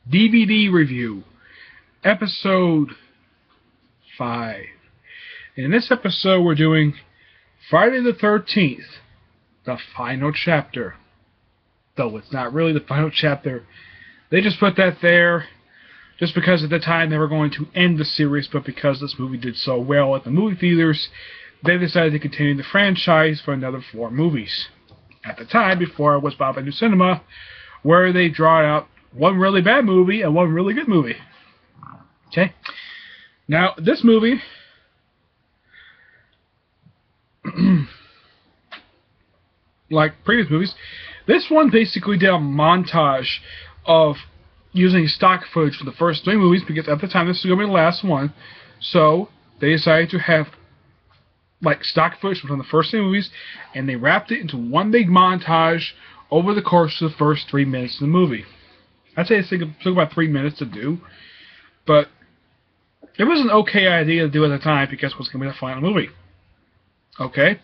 DVD review, episode 5. In this episode, we're doing Friday the 13th, the final chapter. Though it's not really the final chapter. They just put that there just because at the time they were going to end the series, but because this movie did so well at the movie theaters, they decided to continue the franchise for another 4 movies. At the time, before it was Bob New Cinema, where they draw out one really bad movie and one really good movie. Okay? Now, this movie, like previous movies, this one basically did a montage of using stock footage for the first 3 movies, because at the time this was going to be the last one, so they decided to have like stock footage from the first 3 movies, and they wrapped it into one big montage over the course of the first 3 minutes of the movie. I'd say it took about 3 minutes to do, but it was an okay idea to do at the time because it was going to be the final movie. Okay?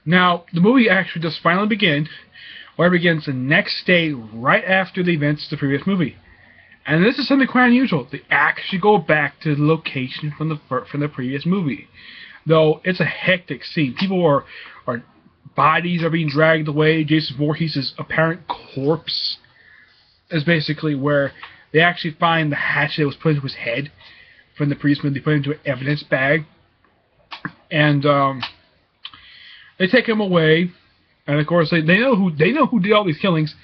Now, the movie actually does finally begin, where it begins the next day right after the events of the previous movie. And this is something quite unusual. They actually go back to the location from the previous movie. Though it's a hectic scene. Bodies are being dragged away. Jason Voorhees' apparent corpse is basically where they actually find the hatchet that was put into his head from the previous movie. They put it into an evidence bag. And they take him away. And of course they know who did all these killings,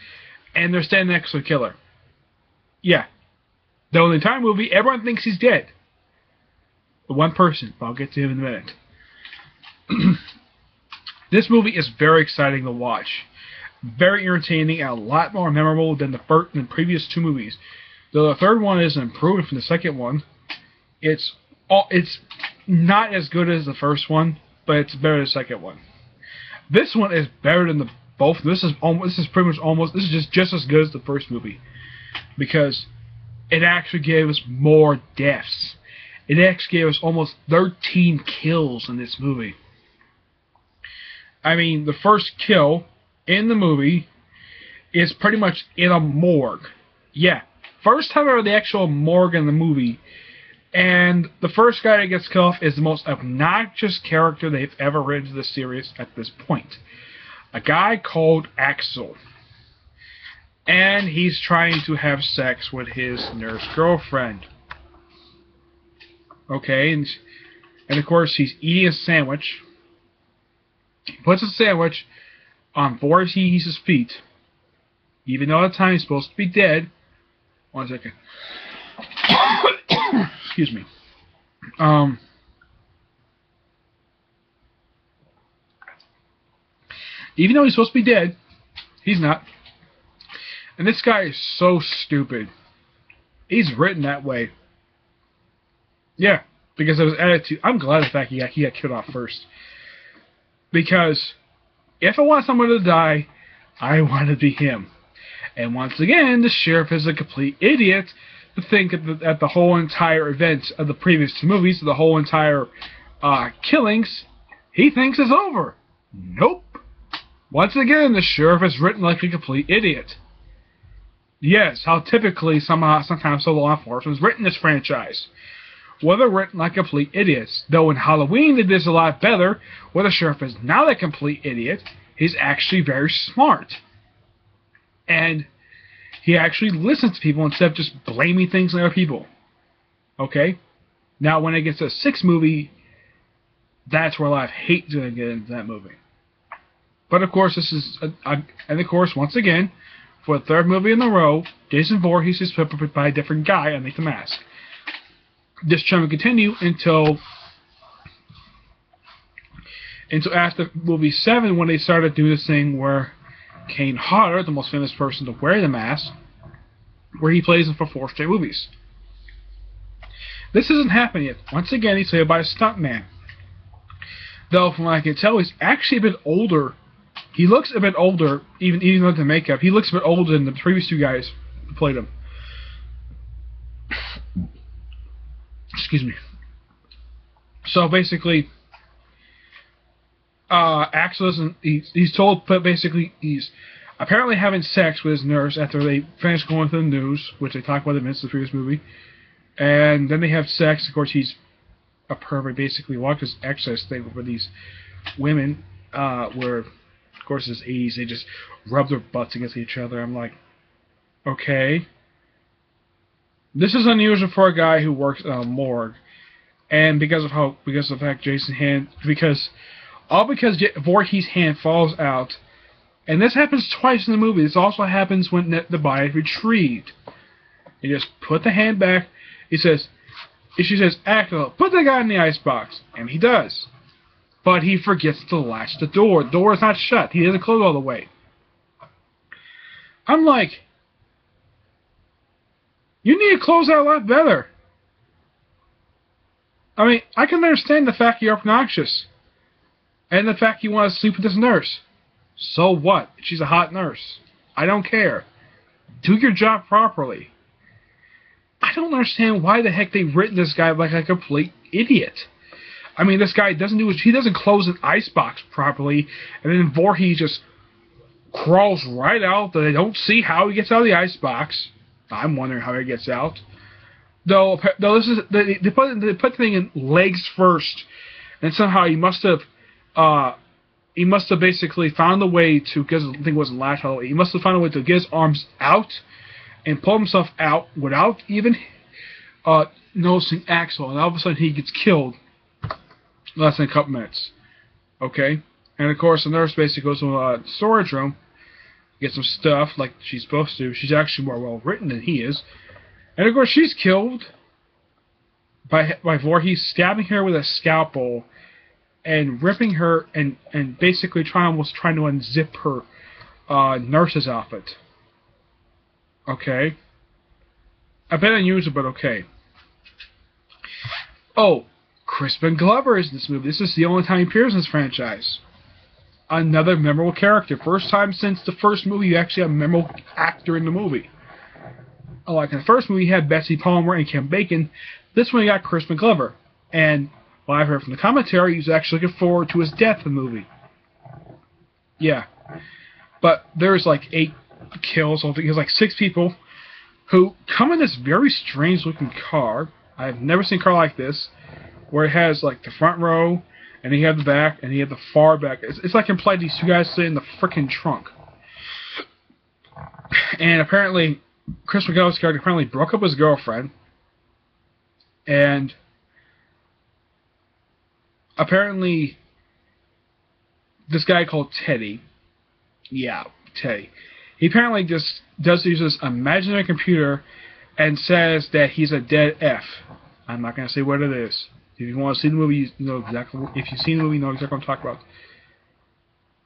and they're standing next to the killer. Yeah. Though in the entire movie, everyone thinks he's dead. But one person. I'll get to him in a minute. This movie is very exciting to watch. Very entertaining and a lot more memorable than the previous 2 movies. Though the third one is an improvement from the second one. It's not as good as the first one, but it's better than the second one. This one is better than both. This is just as good as the first movie, because it actually gave us more deaths. It actually gave us almost 13 kills in this movie. I mean, the first kill in the movie is pretty much in a morgue. Yeah, first time ever the actual morgue in the movie. And the first guy that gets killed off is the most obnoxious character they've ever written to the series at this point. A guy called Axel. And he's trying to have sex with his nurse girlfriend. Okay, and of course he's eating a sandwich. He puts a sandwich on Voorhees' feet. Even though at the time he's supposed to be dead. 1 second. Excuse me. Even though he's supposed to be dead, he's not. And this guy is so stupid. He's written that way. Yeah, because of his attitude. I'm glad the fact he got killed off first. Because if I want someone to die, I want to be him. And once again, the sheriff is a complete idiot to think that the whole entire events of the previous 2 movies, the whole entire killings, he thinks is over. Nope. Once again, the sheriff is written like a complete idiot. Yes, how typically sometimes so law enforcement is written this franchise. Well, they're written like complete idiots. Though in Halloween they did this a lot better, where the sheriff is not a complete idiot. He's actually very smart. And he actually listens to people instead of just blaming things on other people. Okay? Now, when it gets to the 6th movie, that's where a lot of hate is going to get into that movie. But of course, this is... and of course, once again, for the 3rd movie in a row, Jason Voorhees is put by a different guy underneath the mask. This trend will continue until after movie 7, when they started doing this thing where Kane Hodder, the most famous person to wear the mask, where he plays him for 4 straight movies. This isn't happening yet. Once again, he's played by a stuntman. Though, from what I can tell, he's actually a bit older. He looks a bit older, even with the makeup. He looks a bit older than the previous 2 guys who played him. Excuse me. So basically, Axel isn't. He's told, but basically he's apparently having sex with his nurse after they finish going through the news, which they talk about in the previous movie. And then they have sex. Of course, he's a pervert, basically. Walker's excess thing with these women, where, of course, it's the 80s. They just rub their butts against each other. I'm like, okay. This is unusual for a guy who works in a morgue. And because of the fact because Voorhees' hand falls out. And this happens twice in the movie. This also happens when the body is retrieved. He just put the hand back. She says, Axel, put the guy in the icebox. And he does. But he forgets to latch the door. The door is not shut. He doesn't close all the way. I'm like, you need to close that a lot better. I mean, I can understand the fact you're obnoxious. And the fact you want to sleep with this nurse. So what? She's a hot nurse. I don't care. Do your job properly. I don't understand why the heck they've written this guy like a complete idiot. I mean, this guy he doesn't close an icebox properly, and then Voorhees just crawls right out. They don't see how he gets out of the icebox. I'm wondering how he gets out. Though this is they put the thing in legs first, and somehow he must have basically found a way to, because the thing wasn't latched all the way. He must have found a way to get his arms out and pull himself out without even noticing Axel, and all of a sudden he gets killed less than a couple minutes. Okay? And of course the nurse basically goes to a storage room, gets some stuff like she's supposed to. She's actually more well written than he is. And of course she's killed by Voorhees stabbing her with a scalpel and ripping her and basically trying to unzip her nurse's outfit. Okay. A bit unusual, but okay. Oh, Crispin Glover is in this movie. This is the only time he appears in this franchise. Another memorable character. First time since the first movie you actually have a memorable actor in the movie. Like in the first movie you had Betsy Palmer and Kim Bacon. This one you got Crispin Glover. And what I've heard from the commentary, he's actually looking forward to his death in the movie. Yeah. But there's like 8 kills. I think there's like 6 people who come in this very strange looking car. I've never seen a car like this, where it has like the front row, and you have the back, and you have the far back. It's like implied these 2 guys sit in the freaking trunk. And apparently, Chris McGowan's character apparently broke up with his girlfriend, and apparently this guy called Teddy, Teddy, he apparently just use this imaginary computer and says that he's a dead F. I'm not going to say what it is. If you want to see the movie, you know exactly. If you've seen the movie, you know exactly what I'm talking about.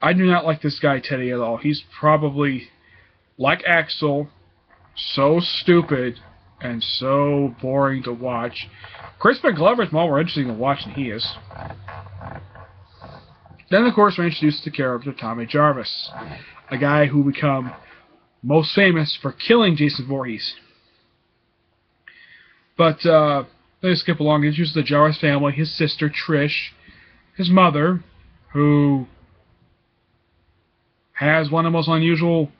I do not like this guy Teddy at all. He's probably, like Axel, so stupid and so boring to watch. Crispin Glover is more interesting to watch than he is. Then, of course, we're introduced to the character of Tommy Jarvis, a guy who become most famous for killing Jason Voorhees. But let's skip along. He introduces the Jarvis family, his sister Trish, his mother, who has one of the most unusual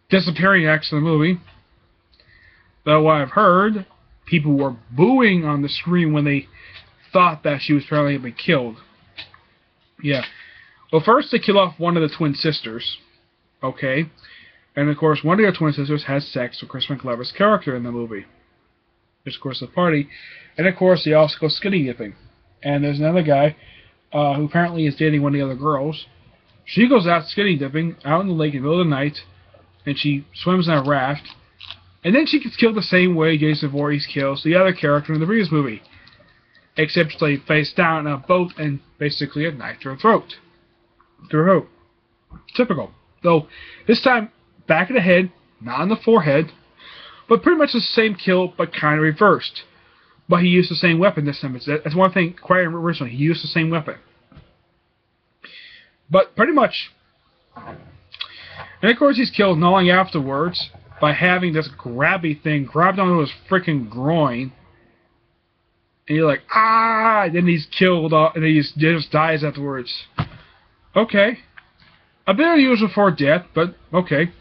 disappearing acts in the movie. Though what I've heard, people were booing on the screen when they thought that she was apparently been killed. Yeah. Well, first they kill off one of the twin sisters. Okay. And of course, one of the twin sisters has sex with Crispin Glover's character in the movie. There's of course the party. And of course, they also go skinny dipping. And there's another guy who apparently is dating one of the other girls. She goes out skinny dipping out in the lake in the middle of the night, and she swims in a raft. And then she gets killed the same way Jason Voorhees kills the other character in the previous movie. Except they face down in a boat and basically a knife to her throat. Typical. Though, this time, back of the head, not on the forehead, but pretty much the same kill, but kind of reversed. But he used the same weapon this time. That's one thing quite originally. He used the same weapon. But pretty much, and of course he's killed not long afterwards by having this grabby thing grabbed onto his freaking groin. And you're like, ah! And then he's killed, and then he just dies afterwards. Okay. A bit unusual for a death, but okay.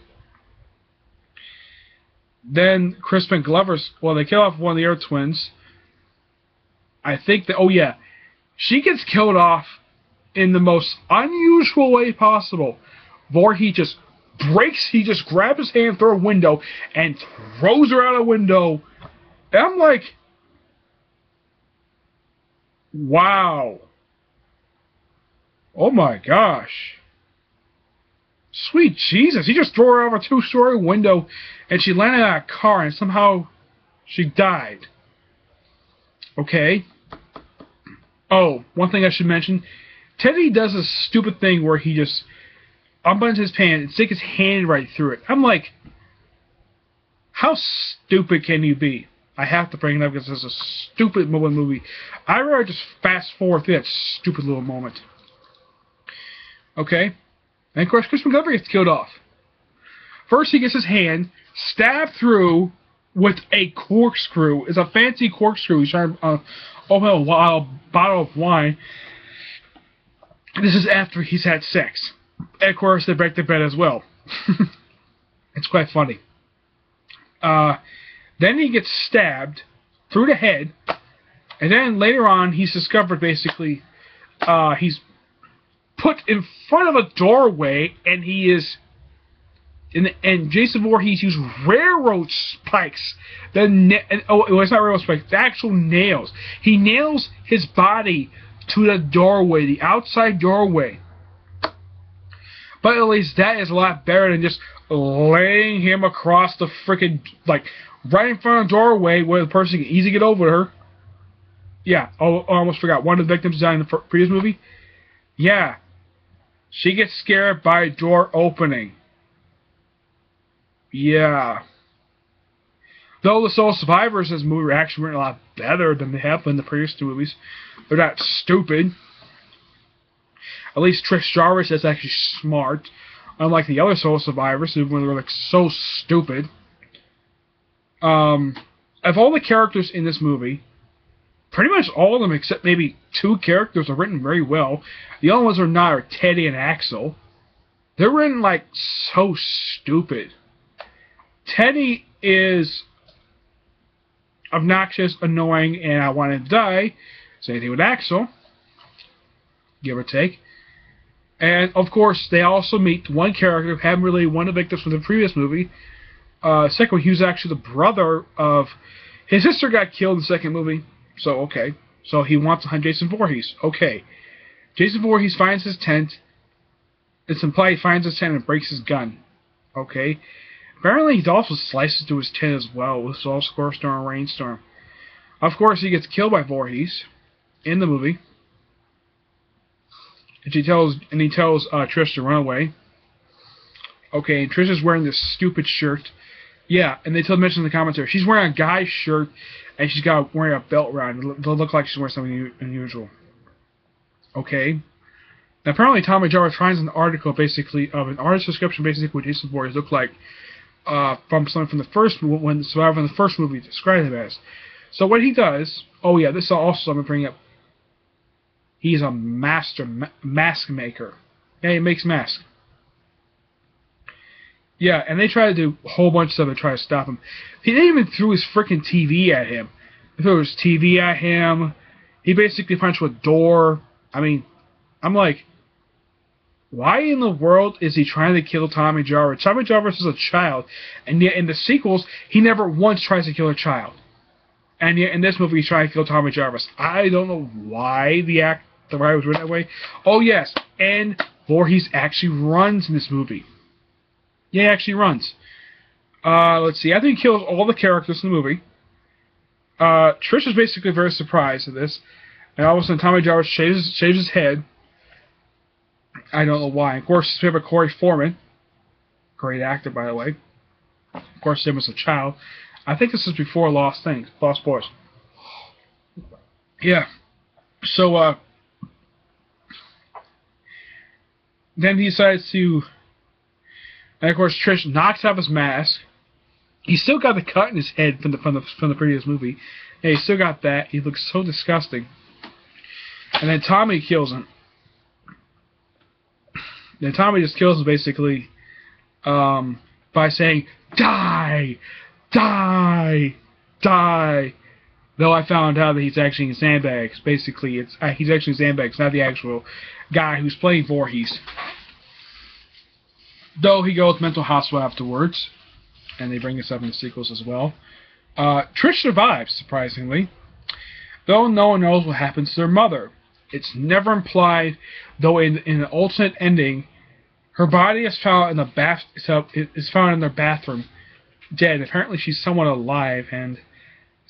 Then Crispin Glover's, well, they kill off one of the other twins. I think that, oh yeah, she gets killed off in the most unusual way possible. Voorhees just grabs his hand through a window and throws her out a window. And I'm like, wow. Oh my gosh. Sweet Jesus. He just threw her out of a two-story window and she landed on a car and somehow she died. Okay. Oh, one thing I should mention. Teddy does a stupid thing where he just unbuttons his pants and sticks his hand right through it. I'm like, how stupid can you be? I have to bring it up because it's a stupid movie. I'd rather just fast forward through that stupid little moment. Okay? And of course, Crispin Glover gets killed off. First, he gets his hand stabbed through with a corkscrew. It's a fancy corkscrew. He's trying to open a bottle of wine. This is after he's had sex. And of course, they break the bed as well. It's quite funny. Then he gets stabbed through the head. And then later on, he's discovered basically, he's put in front of a doorway, and he is, and Jason Voorhees used railroad spikes. It's not railroad spikes, the actual nails. He nails his body to the doorway, the outside doorway. But at least that is a lot better than just laying him across the frickin', like, right in front of the doorway where the person can easily get over her. Yeah, I almost forgot. One of the victims died in the previous movie. Yeah. She gets scared by a door opening. Yeah. Though the sole survivors in this movie are actually written a lot better than they have been in the previous two movies. They're not stupid. At least Trish Jarvis is actually smart. Unlike the other sole survivors who were like so stupid. Of all the characters in this movie, pretty much all of them except maybe two characters are written very well. The only ones who are not are Teddy and Axel. They're written like so stupid. Teddy is obnoxious, annoying, and I want to die. Same thing with Axel. Give or take. And, of course, they also meet one character who hadn't really one of the victims from the previous movie. Second one, he was actually the brother of... His sister got killed in the second movie. So, okay. So he wants to hunt Jason Voorhees. Okay. Jason Voorhees finds his tent. It's implied he finds his tent and breaks his gun. Okay. Apparently, he also slices through his tent as well. This is also, of course, during a rainstorm. Of course, he gets killed by Voorhees in the movie. And he tells Trish to run away. Okay, and Trish is wearing this stupid shirt. Yeah, and they mention in the commentary, she's wearing a guy's shirt, and she's wearing a belt around. It'll look like she's wearing something unusual. Okay. Now, apparently, Tommy Jarvis finds an article, basically, of an artist description, basically, what Jason Voorhees looked like, from someone from the first, when the survivor in the first movie described him as. So what he does, oh yeah, this is also something I'm bringing up. He's a master mask maker. Yeah, he makes masks. Yeah, and they try to do a whole bunch of stuff to try to stop him. They even threw his freaking TV at him. They threw his TV at him. He basically punched with a door. I mean, I'm like, why in the world is he trying to kill Tommy Jarvis? Tommy Jarvis is a child, and yet in the sequels, he never once tries to kill a child. And yet in this movie, he's trying to kill Tommy Jarvis. I don't know why the writer was written that way. Oh yes, and Voorhees actually runs in this movie. Yeah, he actually runs. Let's see. After he kills all the characters in the movie, Trish is basically very surprised at this. And all of a sudden, Tommy Jarvis shaves his head. I don't know why. Of course, his favorite Corey Foreman. Great actor, by the way. Of course, him as a child. I think this is before Lost Boys. Yeah. So, then he decides to... And of course, Trish knocks off his mask. He's still got the cut in his head from the previous movie. Yeah, he's still got that. He looks so disgusting. And then Tommy kills him. And Tommy just kills him basically by saying, "Die! Die! Die!" Though I found out that he's actually in sandbags. Basically, he's actually in sandbags, not the actual guy who's playing Voorhees. Though he goes mental hospital afterwards, and they bring this up in the sequels as well. Trish survives, surprisingly, though no one knows what happens to their mother. It's never implied, though in an alternate ending, her body is found in their bathroom, dead. Apparently, she's somewhat alive and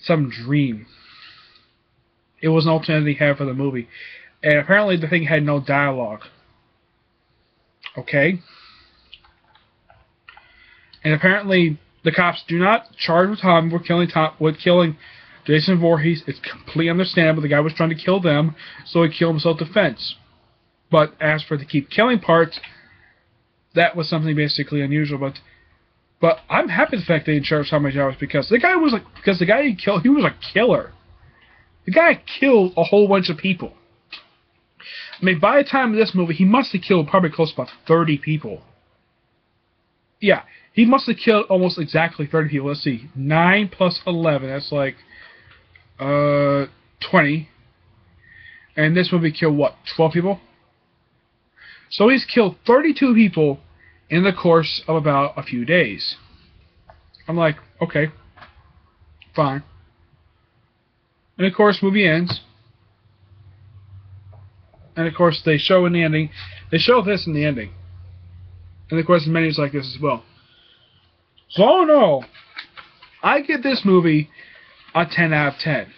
some dream. It was an alternate ending had for the movie, and apparently the thing had no dialogue. Okay. And apparently, the cops do not charge with Tom with killing Jason Voorhees. It's completely understandable. The guy was trying to kill them, so he killed himself in self-defense. But as for the keep killing part, that was something basically unusual. But I'm happy the fact they didn't charge Tommy Jarvis because the guy he killed, he was a killer. The guy killed a whole bunch of people. I mean, by the time of this movie, he must have killed probably close to about 30 people. Yeah, he must have killed almost exactly 30 people. Let's see, 9 plus 11, that's like 20. And this movie killed what, 12 people? So he's killed 32 people in the course of about a few days. I'm like, okay, fine. And of course, movie ends. And of course, they show in the ending. They show this in the ending. And of course, menus like this as well. So, oh no, I give this movie a 10 out of 10.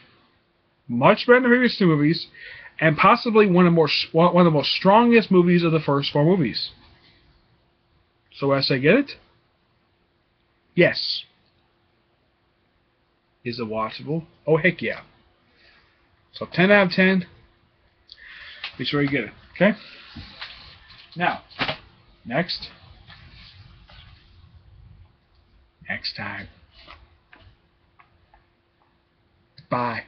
Much better than the previous two movies, and possibly one of the most strongest movies of the first 4 movies. So, as I get it, yes. Is it watchable? Oh, heck yeah. So, 10 out of 10. Be sure you get it, okay? Now, next time. Bye.